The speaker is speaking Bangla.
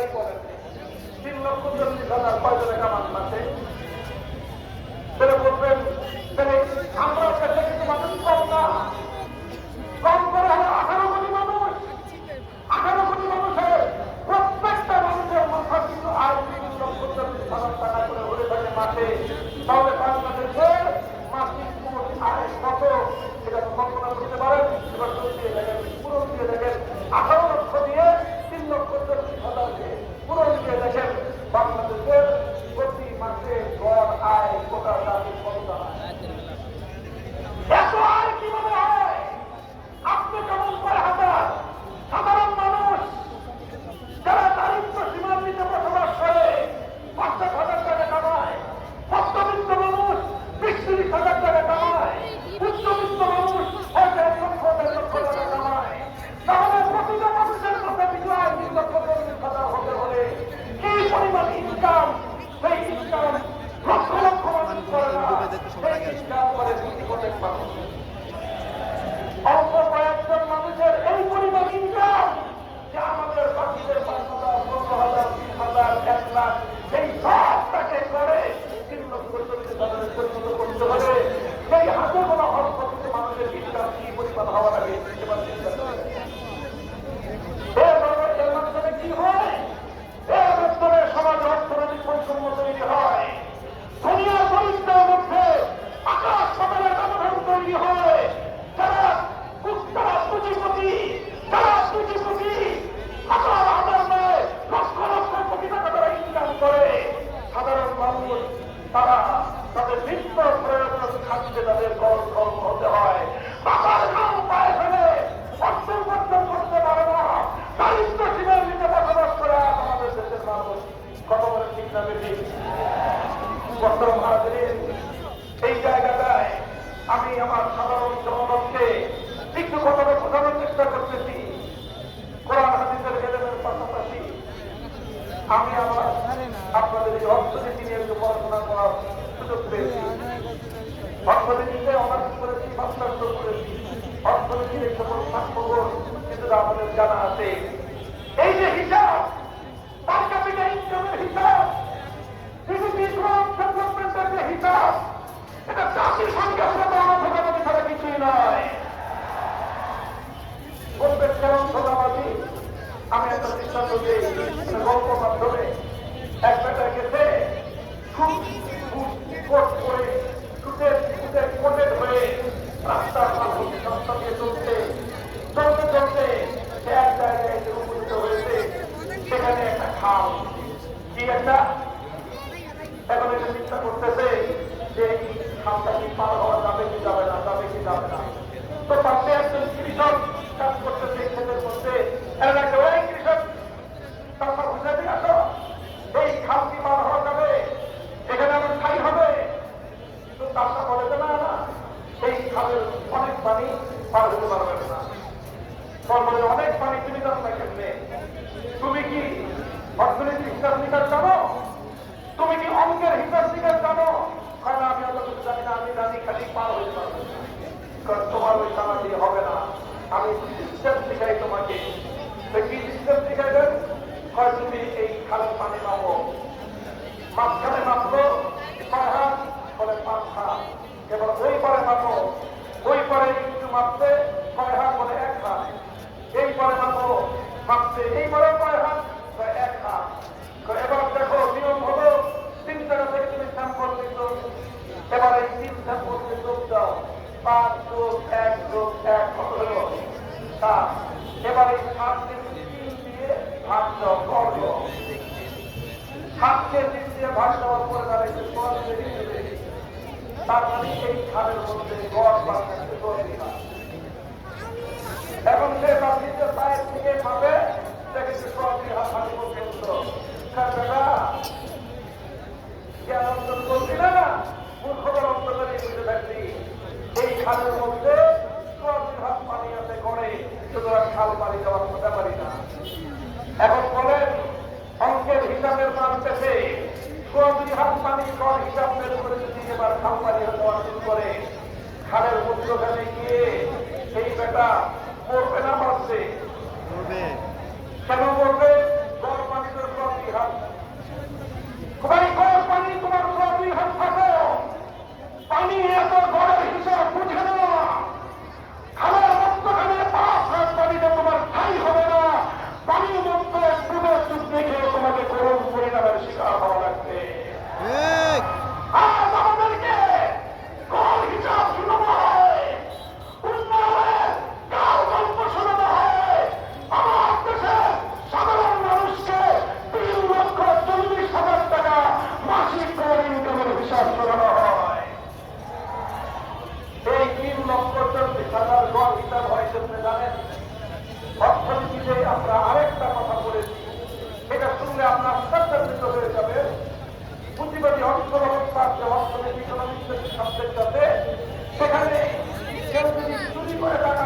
কথাই বলেন 3,40,000 কয়জনে কামান মাসে বলবেন আমরা কাছে কিন্তু মানুষ কম না, কম করে হলো 18 কোটি মানুষ। 18 কোটি মানুষের প্রত্যেকটা মানুষের মাথা কিন্তু আয় 3,40,000 টাকা করে হয়ে থাকে মাসে। তাহলে বাংলাদেশের মাসিক মোট আয় কত সেটা কল্পনা করতে পারেন? এবার দিয়ে দেখেন, পূরণ দিয়ে দেখেন, 18 লক্ষ দিয়ে 3,40,000 পূরণ দিয়ে দেখেন বাংলাদেশের প্রতি মাসে গড় আয় কোটা জাতির কত দাঁড়ায়। এত আয় কিভাবে হয়? আপনি কেমন করে হাজার সাধারণ মানুষ যারা দারিদ্র সীমার নিচে বসবাস করে 50,000 টাকা কামায়, মধ্যবিত্ত মানুষ 20,000 টাকা কামায়, উচ্চবিত্ত মানুষ হয়তো 1 লক্ষ 1.5 লক্ষ টাকা কামায়, তাহলে প্রতিটা মানুষের মাথা পিছু আয় 3,40,000 হতে হলে কি পরিমাণ ইনকাম? সেই ইনকাম লক্ষ লক্ষ মানুষ করে না, সেই ইনকাম করে 2 কোটি মানুষ। অল্প কয়েকজন মানুষের এই পরিমাণ ইনকাম যে আমাদের বাকিদের 5,000, 15,000, 20,000, 1 লাখ এই সবটাকে করে 3,40,000 পরিণত করতে হলে সেই হাতে কোনো অল্প কিছু মানুষের ইনকাম কি পরিমাণ হওয়া লাগে এর মাধ্যমে কি হয়? এর মাধ্যমে সমাজ অর্থনৈতিক বৈষম্য তৈরি হয়, দুনিয়ার দরিদ্রের মধ্যে আকাশ পাতালের ব্যবধান তৈরি হয়। যারা পুঁজিপতি, যারা পুঁজিপতি হাজার হাজার নয় লক্ষ লক্ষ কোটি টাকা তারা ইনকাম করে, সাধারণ মানুষ তারা তাদের নিত্য প্রয়োজন খাদ্যে তাদের কর্ম হতে হয়। বাবার ঘাম পায়ে ফেলে অর্থ উপার্জন করতে পারে না, দারিদ্র সীমার নিচে বসবাস করে আমাদের দেশের মানুষ। কত বড় ঠিক না বেশি বর্তমান হাজির এই জায়গাটায় আমি আমার সাধারণ জনগণকে একটু কথাটা বোঝানোর চেষ্টা করতেছি। কোরআন হাদিসের এলেমের পাশাপাশি আমি আমার আপনাদের এই অর্থনীতি নিয়ে একটু পড়াশোনা করার সুযোগ পেয়েছি। অর্থনীতিতে অনার্স করেছি, মাস্টার্স করেছি। অর্থনীতির এই সকল খবর কিন্তু আমাদের জানা আছে। এই যে হিসাব, পার ক্যাপিটা ইনকামের হিসাব, জিডিপি গ্রোথ ডেভেলপমেন্টের যে হিসাব, এটা জাতির সংখ্যা ভোগাবাদী ছাড়া কিছুই নয়। বলবেন কেমন ভোগাবাদী? আমি একটা দৃষ্টান্ত দিই, গল্প মাধ্যমে। এক বেটা গেছে হয়ে রাস্তার রাস্তা দিয়ে চলতে চলতে চলতে সে এক জায়গায় উপনীত হয়েছে, সেখানে একটা খাল। কি একটা? এখন এটা চিন্তা করতেছে যে এই খালটা কি পার হওয়া যাবে কি যাবে না, যাবে কি যাবে না। তো পাশে একজন কৃষক কাজ করতেছে ক্ষেতের মধ্যে। ওই কৃষক তারপর বুঝে দিয়ে আসো, এই খাল কি পার হওয়া যাবে? এখানে আমার ঠাই হবে? তো তারটা বলে যে না না, এই খালের অনেক পানি পার হতে পারবে না। বলে অনেক পানি তুমি জানো না কেমনে? তুমি কি অর্থনৈতিক হিসাব নিকাশ জানো? তুমি কি অঙ্কের হিসাব নিকাশ জানো? কারণ আমি অত কিছু জানি না, আমি জানি খালি পার হইতে পারবো। কারণ তোমার ওই জানা দিয়ে হবে না, আমি সিস্টেম শিখাই তোমাকে। কি সিস্টেম শিখাইবেন? হয় তুমি এই খালের পানি মাপো, মাঝখানে মাপলো 6 হাত, বলে 5 হাত। এবার ওই পরে মাপো, ওই পরে একটু মাপতে 6 হাত, বলে 1 হাত। এই পরে মাপো, মাপতে এই পরে 6 হাত, 1 হাত। এবার দেখো নিয়ম হলো 3 জায়গা থেকে তুমি স্যাম্পল নিত। এবার এই 3 স্যাম্পলকে যোগ দাও, 5 যোগ 1 যোগ 1 কত হলো? 7। এবার এই 7 কে 3 দিয়ে ভাগ দাও, গড় 7কে 3 দিয়ে ভাগ দেওয়ার পরে তারা একটু সহজ বেরিয়ে দেবে। তার মানে এই খালের মধ্যে গড় বাড়ছে 10 হাত। এখন সে তার নিজের পায়ের থেকে পাবে দেখেছে 10 হাত হাতে পর্যন্ত। জ্ঞান অর্জন করছি না, মূর্খতার অন্তরে বুঝে থাকছি। এই খালের মধ্যে 10 হাত পানি আছে গড়ে, সুতরাং খাল পানি দেওয়ার হতে পারি না। এখন বলেন অঙ্কের হিসাবের মান পেছে 10 হাত পানি গড় হিসাব বের করে যদি এবার খাল পানি দেওয়া শুরু করে, খালের মধ্যখানে গিয়ে এই বেটা পড়বে না বাঁচবে? কেন পড়বে? গড় পানি হাত, ভাই কয় পানি তোমার 2 হাত থাকো, পানি এত গড়ের হিসাব বুঝে না, খাবার মধ্যখানে 5 হাত পানিতে তোমার ঠাই হবে না, পানির মধ্যে ডুবে চুপ দেখে তোমাকে করুণ পরিণামের শিকার হওয়া লাগবে। আজ আমাদেরকে কল হিসাব শোনানো হয়, উন্নয়নের কাল গল্প শোনানো হয়, আমার দেশের সাধারণ মানুষকে 3,40,000 টাকা মাসিক করে ইনকামের হিসাব শোনানো হয়। এই 3,40,000 গড় হিসাব হয় সেটা জানেন। অর্থনীতিতে আমরা আরেকটা কথা বলেছি, এটা শুনলে আপনার সত্যান্বিত হয়ে যাবে। পুঁজিবাদী অর্থ ব্যবস্থা আছে, অর্থনীতি ইকোনমিক্স সাবজেক্ট আছে, সেখানে কেউ যদি চুরি করে টাকা